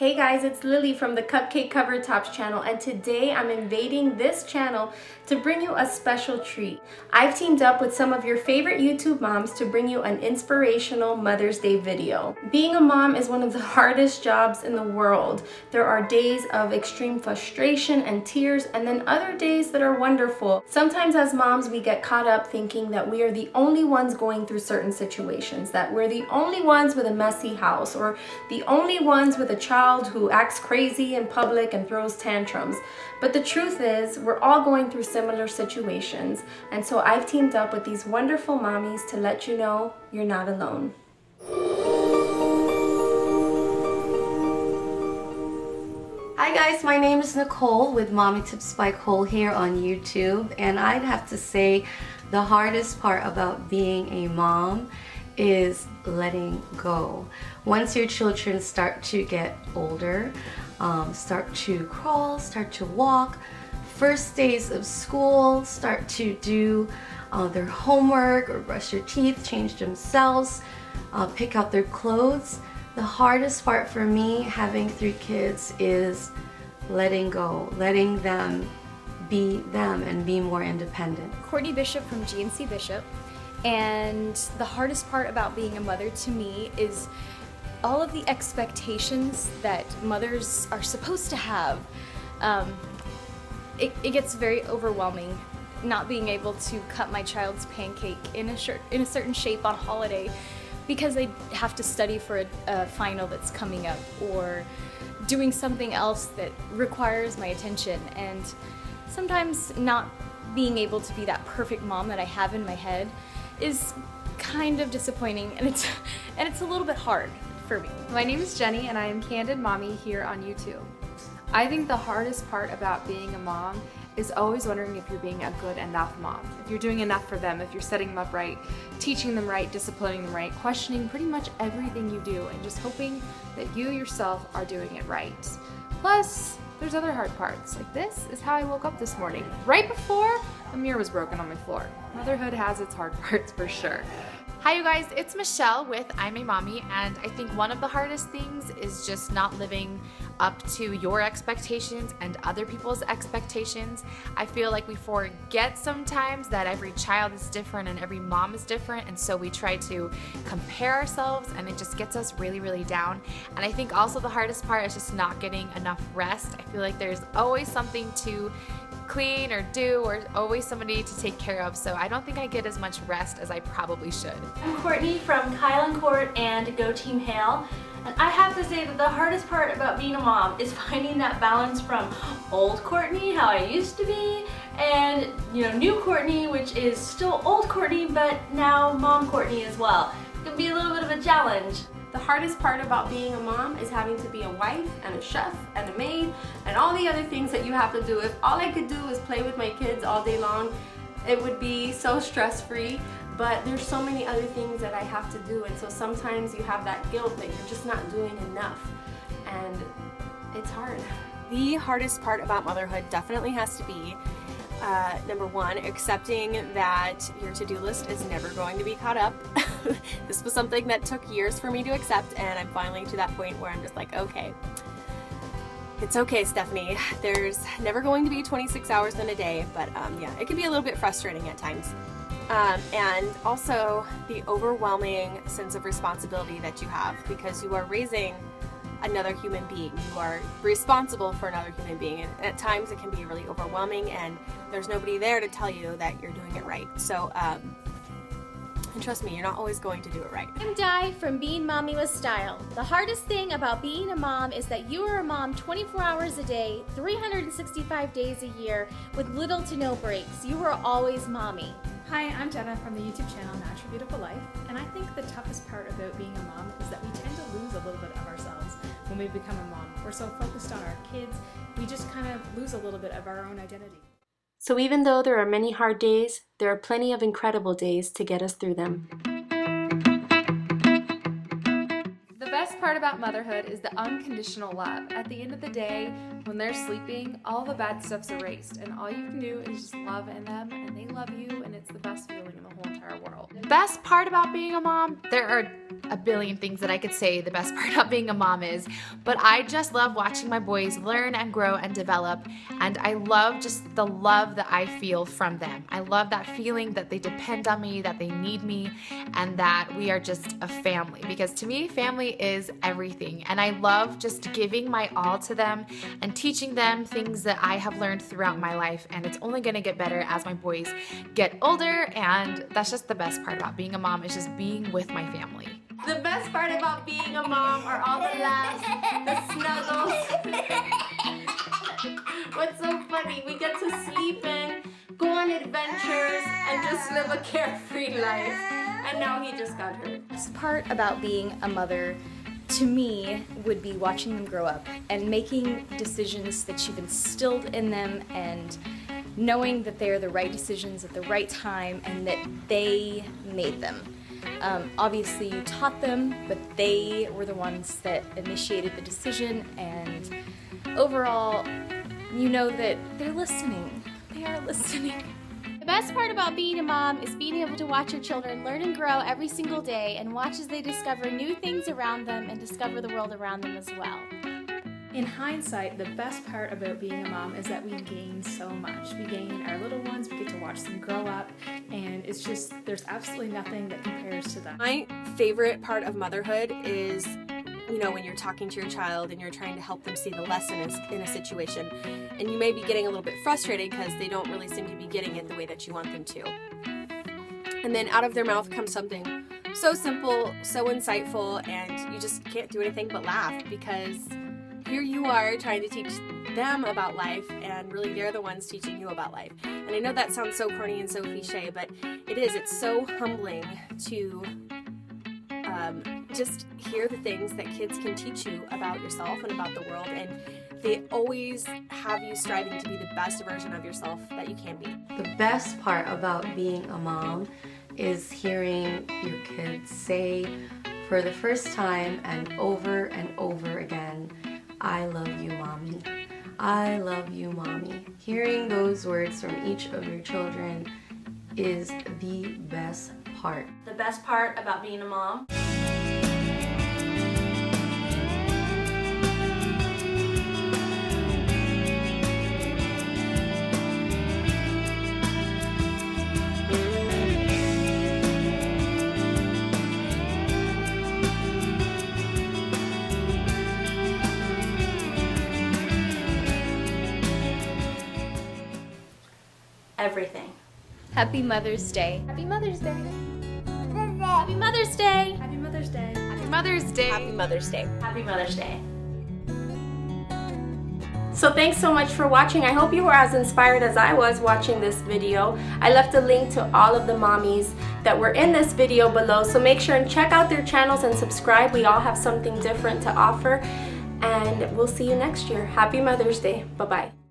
Hey guys, it's Lily from the Cupcake Cover Tops channel, and today I'm invading this channel to bring you a special treat. I've teamed up with some of your favorite YouTube moms to bring you an inspirational Mother's Day video. Being a mom is one of the hardest jobs in the world. There are days of extreme frustration and tears, and then other days that are wonderful. Sometimes as moms, we get caught up thinking that we are the only ones going through certain situations, that we're the only ones with a messy house, or the only ones with a child who acts crazy in public and throws tantrums. But the truth is, we're all going through similar situations, and so I've teamed up with these wonderful mommies to let you know you're not alone. Hi guys, my name is Nicole with Mommy Tips by Cole here on YouTube, and I'd have to say the hardest part about being a mom is letting go. Once your children start to get older, start to crawl, start to walk, first days of school, start to do their homework or brush their teeth, change themselves, pick out their clothes. The hardest part for me having 3 kids is letting go, letting them be them and be more independent. Courtney Bishop from GNC Bishop. And the hardest part about being a mother to me is all of the expectations that mothers are supposed to have. It gets very overwhelming not being able to cut my child's pancake in a certain shape on holiday because they have to study for a final that's coming up, or doing something else that requires my attention, and sometimes not being able to be that perfect mom that I have in my head is kind of disappointing, and it's a little bit hard for me. My name is Jenny and I am CandidMommy here on YouTube. I think the hardest part about being a mom is always wondering if you're being a good enough mom. If you're doing enough for them, if you're setting them up right, teaching them right, disciplining them right, questioning pretty much everything you do, and just hoping that you yourself are doing it right. Plus, there's other hard parts. Like, this is how I woke up this morning, right before a mirror was broken on my floor. Motherhood has its hard parts for sure. Hi you guys, it's Michelle with I'm a Mommy, and I think one of the hardest things is just not living up to your expectations and other people's expectations. I feel like we forget sometimes that every child is different and every mom is different, and so we try to compare ourselves, and it just gets us really, really down. And I think also the hardest part is just not getting enough rest. I feel like there's always something to clean or do, or always somebody to take care of, so I don't think I get as much rest as I probably should. I'm Courtney from Kyle and Court and Go Team Hale, and I have to say that the hardest part about being a mom is finding that balance from old Courtney, how I used to be, and new Courtney, which is still old Courtney but now mom Courtney as well. It can be a little bit of a challenge. The hardest part about being a mom is having to be a wife and a chef and a maid and all the other things that you have to do. If all I could do is play with my kids all day long, it would be so stress-free, but there's so many other things that I have to do, and so sometimes you have that guilt that you're just not doing enough, and it's hard. The hardest part about motherhood definitely has to be number 1, accepting that your to-do list is never going to be caught up. This was something that took years for me to accept, and I'm finally to that point where I'm just like, okay, it's okay, Stephanie. There's never going to be 26 hours in a day, but yeah, it can be a little bit frustrating at times. And also the overwhelming sense of responsibility that you have, because you are raising another human being. You are responsible for another human being, and at times it can be really overwhelming, and there's nobody there to tell you that you're doing it right. So and trust me, you're not always going to do it right. I'm Di from Being Mommy with Style. The hardest thing about being a mom is that you are a mom 24 hours a day, 365 days a year, with little to no breaks. You are always mommy. Hi, I'm Jenna from the YouTube channel Natural Beautiful Life, and I think the toughest part about being a mom is that we tend to lose a little bit of ourselves when we become a mom. We're so focused on our kids, we just kind of lose a little bit of our own identity. So even though there are many hard days, there are plenty of incredible days to get us through them. The best part about motherhood is the unconditional love. At the end of the day, when they're sleeping, all the bad stuff's erased, and all you can do is just love in them, and they love you, and it's the best feeling in the whole entire world. The best part about being a mom, there are a billion things that I could say the best part about being a mom is, but I just love watching my boys learn and grow and develop, and I love just the love that I feel from them. I love that feeling that they depend on me, that they need me, and that we are just a family, because to me, family is everything, and I love just giving my all to them and teaching them things that I have learned throughout my life, and it's only going to get better as my boys get older, and that's just the best part about being a mom, is just being with my family. The best part about being a mom are all the laughs, the snuggles. What's so funny, we get to sleep in, go on adventures, and just live a carefree life. And now he just got hurt. The best part about being a mother to me would be watching them grow up and making decisions that you've instilled in them, and knowing that they are the right decisions at the right time and that they made them. Obviously you taught them, but they were the ones that initiated the decision, and overall you know that they're listening. They are listening. The best part about being a mom is being able to watch your children learn and grow every single day, and watch as they discover new things around them and discover the world around them as well. In hindsight, the best part about being a mom is that we gain so much. We gain our little ones, we get to watch them grow up, and it's just, there's absolutely nothing that compares to them. My favorite part of motherhood is, you know, when you're talking to your child and you're trying to help them see the lesson in a situation, and you may be getting a little bit frustrated because they don't really seem to be getting it the way that you want them to. And then out of their mouth comes something so simple, so insightful, and you just can't do anything but laugh, because here you are trying to teach them about life, and really they're the ones teaching you about life. And I know that sounds so corny and so cliche, but it is. It's so humbling to just hear the things that kids can teach you about yourself and about the world, and they always have you striving to be the best version of yourself that you can be. The best part about being a mom is hearing your kids say for the first time and over again, "I love you, Mommy. I love you, Mommy." Hearing those words from each of your children is the best part. The best part about being a mom. Everything. Happy Mother's Day. Happy Mother's Day. Happy Mother's Day. Happy Mother's Day. Happy Mother's Day. Happy Mother's Day. Happy Mother's Day. So thanks so much for watching. I hope you were as inspired as I was watching this video. I left a link to all of the mommies that were in this video below, so make sure and check out their channels and subscribe. We all have something different to offer, and we'll see you next year. Happy Mother's Day. Bye-bye.